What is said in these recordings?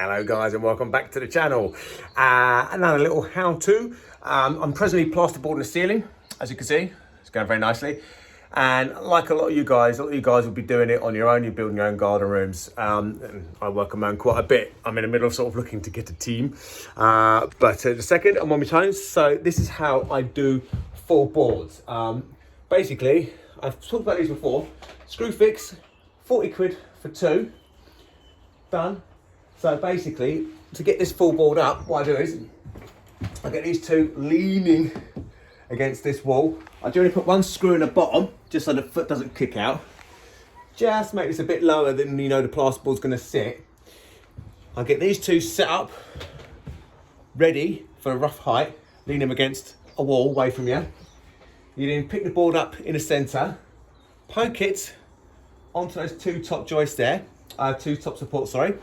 Hello guys and welcome back to the channel. Another little how-to. I'm presently plasterboarding the ceiling, as you can see. It's going very nicely. And like a lot of you guys will be doing it on your own. You're building your own garden rooms. And I work on my own quite a bit. I'm in the middle of sort of looking to get a team. But in a second, I'm on my toes. So this is how I do full boards. Basically, I've talked about these before. Screw fix, 40 quid for two. Done. So basically, to get this full board up, what I do is I get these two leaning against this wall. I generally put one screw in the bottom, just so the foot doesn't kick out. Just make this a bit lower than the plasterboard's going to sit. I get these two set up, ready for a rough height, lean them against a wall away from you. You then pick the board up in the centre, poke it onto those two top joists there, two top supports, sorry.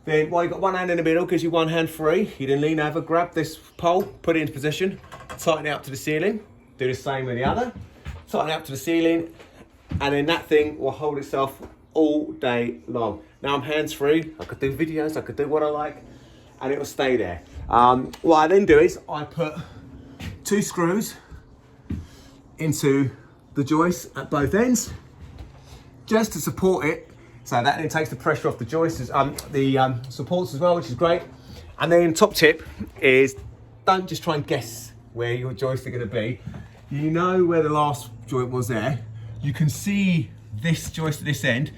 Then while you've got one hand in the middle, gives you one hand free, you then lean over, grab this pole, put it into position, tighten it up to the ceiling, do the same with the other, tighten it up to the ceiling, and then that thing will hold itself all day long. Now I'm hands free, I could do videos, I could do what I like, and it will stay there. What I then do is I put two screws into the joists at both ends, just to support it. So that then takes the pressure off the joists, the supports as well, which is great. And then top tip is don't just try and guess where your joists are going to be. You know where the last joint was there. You can see this joist at this end.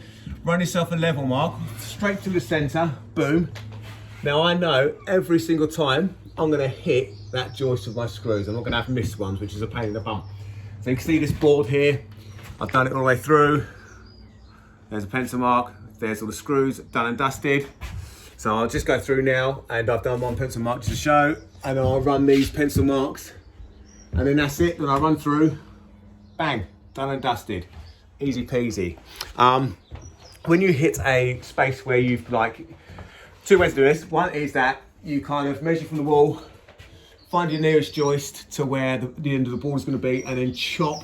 Run yourself a level mark, straight to the center, boom. Now I know every single time I'm going to hit that joist with my screws. I'm not going to have missed ones, which is a pain in the bum. So you can see this board here. I've done it all the way through. There's a pencil mark, there's all the screws done and dusted. So I'll just go through now, and I've done one pencil mark to show, and then I'll run these pencil marks, and then that's it. Then I run through, bang, done and dusted. Easy peasy. When you hit a space where you've two ways to do this. One is that you kind of measure from the wall, find your nearest joist to where the end of the board is going to be, and then chop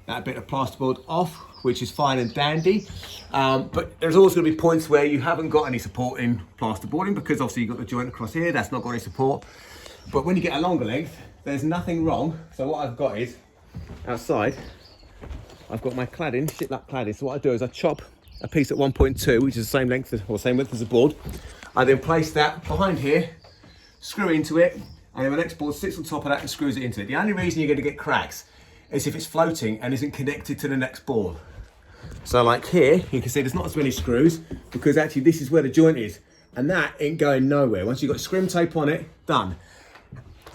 that bit of plasterboard off, which is fine and dandy. But there's always going to be points where you haven't got any support in plasterboarding, because obviously you've got the joint across here, that's not got any support. But when you get a longer length, there's nothing wrong. So what I've got is, outside, I've got my cladding, shiplap cladding. So what I do is I chop a piece at 1.2, which is the same length or same width as the board. I then place that behind here, screw into it, and then the next board sits on top of that and screws it into it. The only reason you're going to get cracks is if it's floating and isn't connected to the next board. So like here, you can see there's not as many screws, because actually this is where the joint is, and that ain't going nowhere. Once you've got scrim tape on it, done.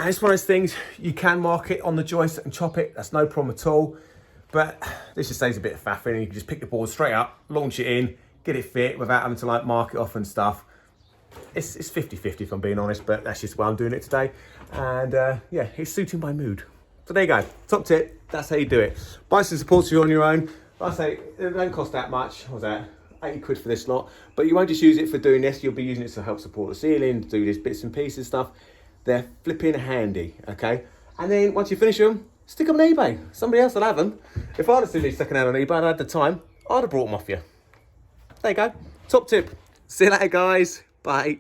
And it's one of those things, you can mark it on the joist and chop it, that's no problem at all. But this just saves a bit of faffing, and you can just pick the board straight up, launch it in, get it fit without having to mark it off and stuff. It's 50-50 if I'm being honest, but that's just why I'm doing it today. And yeah, it's suiting my mood. So there you go, top tip, that's how you do it. Buy some supports on your own. Like I say, it don't cost that much. What was that? 80 quid for this lot. But you won't just use it for doing this, you'll be using it to help support the ceiling, do these bits and pieces stuff. They're flipping handy, okay? And then once you finish them, stick them on eBay. Somebody else will have them. If I'd have seen these second hand on eBay and I had the time, I'd have brought them off you. There you go, top tip. See you later guys, bye.